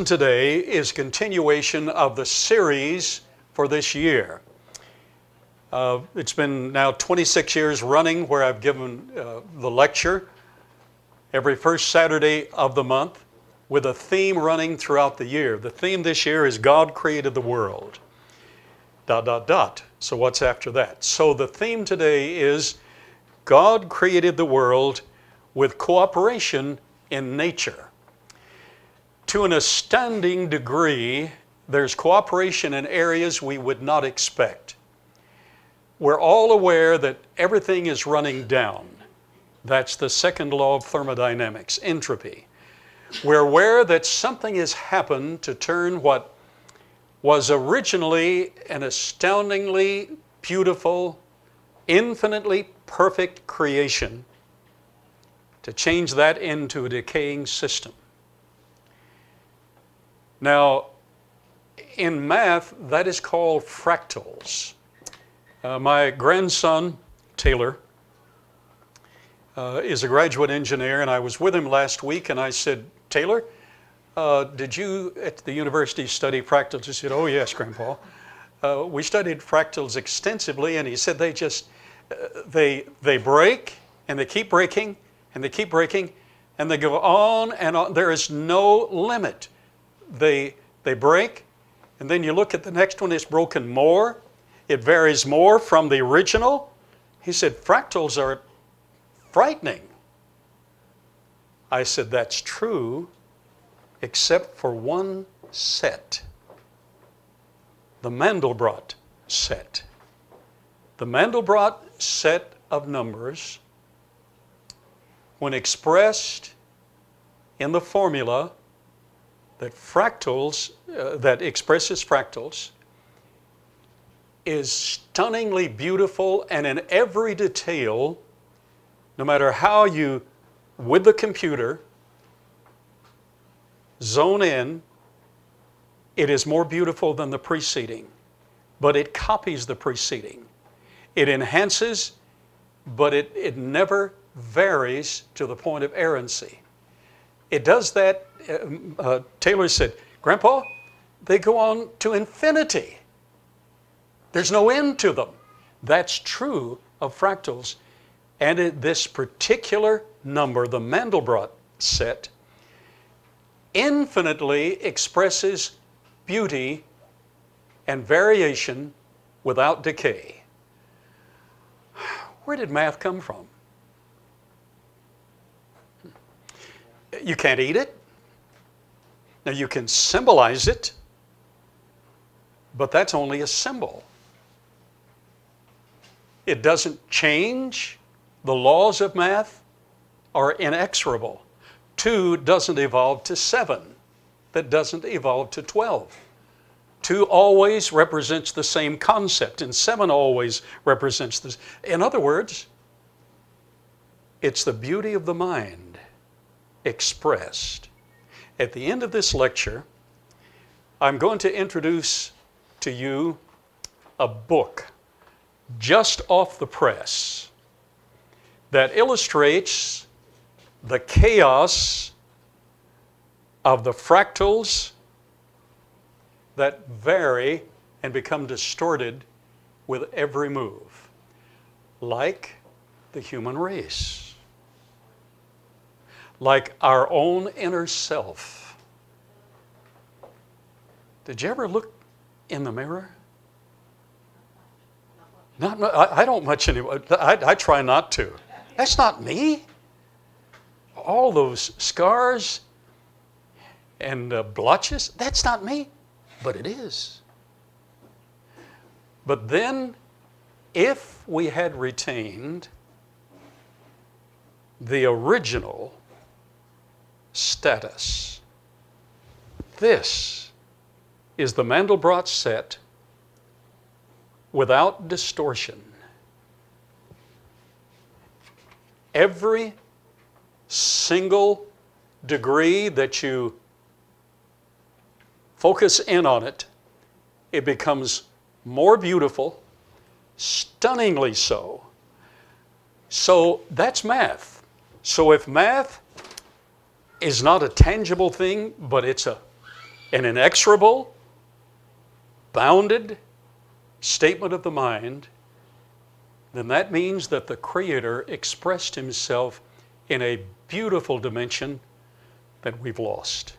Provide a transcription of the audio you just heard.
Today is continuation of the series for this year. It's been now 26 years running where I've given the lecture every first Saturday of the month with a theme running throughout the year. The theme this year is God created the world, ... So what's after that? So the theme today is God created the world with cooperation in nature. To an astounding degree, there's cooperation in areas we would not expect. We're all aware that everything is running down. That's the second law of thermodynamics, entropy. We're aware that something has happened to turn what was originally an astoundingly beautiful, infinitely perfect creation, to change that into a decaying system. Now, in math, that is called fractals. My grandson, Taylor, is a graduate engineer, and I was with him last week, and I said, Taylor, did you at the university study fractals? He said, oh yes, Grandpa. We studied fractals extensively, and he said they break, and they keep breaking, and they keep breaking, and they go on and on. There is no limit. They break, and then you look at the next one, it's broken more. It varies more from the original. He said, fractals are frightening. I said, that's true, except for one set, the Mandelbrot set. The Mandelbrot set of numbers, when expressed in the formula that fractals, that expresses fractals, is stunningly beautiful, and in every detail, no matter how you, with the computer, zone in, it is more beautiful than the preceding, but it copies the preceding. It enhances, but it never varies to the point of errancy. It does that. Taylor said, Grandpa, they go on to infinity. There's no end to them. That's true of fractals. And this particular number, the Mandelbrot set, infinitely expresses beauty and variation without decay. Where did math come from? You can't eat it. Now you can symbolize it, but that's only a symbol. It doesn't change. The laws of math are inexorable. 2 doesn't evolve to 7. That doesn't evolve to 12. 2 always represents the same concept, and 7 always represents this. In other words, it's the beauty of the mind expressed. At the end of this lecture, I'm going to introduce to you a book just off the press that illustrates the chaos of the fractals that vary and become distorted with every move, like the human race, like our own inner self. Did you ever look in the mirror? I don't much anymore. I try not to. That's not me. All those scars and blotches, that's not me, but it is. But then, if we had retained the original status, this is the Mandelbrot set without distortion. Every single degree that you focus in on it, it becomes more beautiful, stunningly so. So that's math. So if math is not a tangible thing, but it's a an inexorable, bounded statement of the mind, then that means that the Creator expressed himself in a beautiful dimension that we've lost.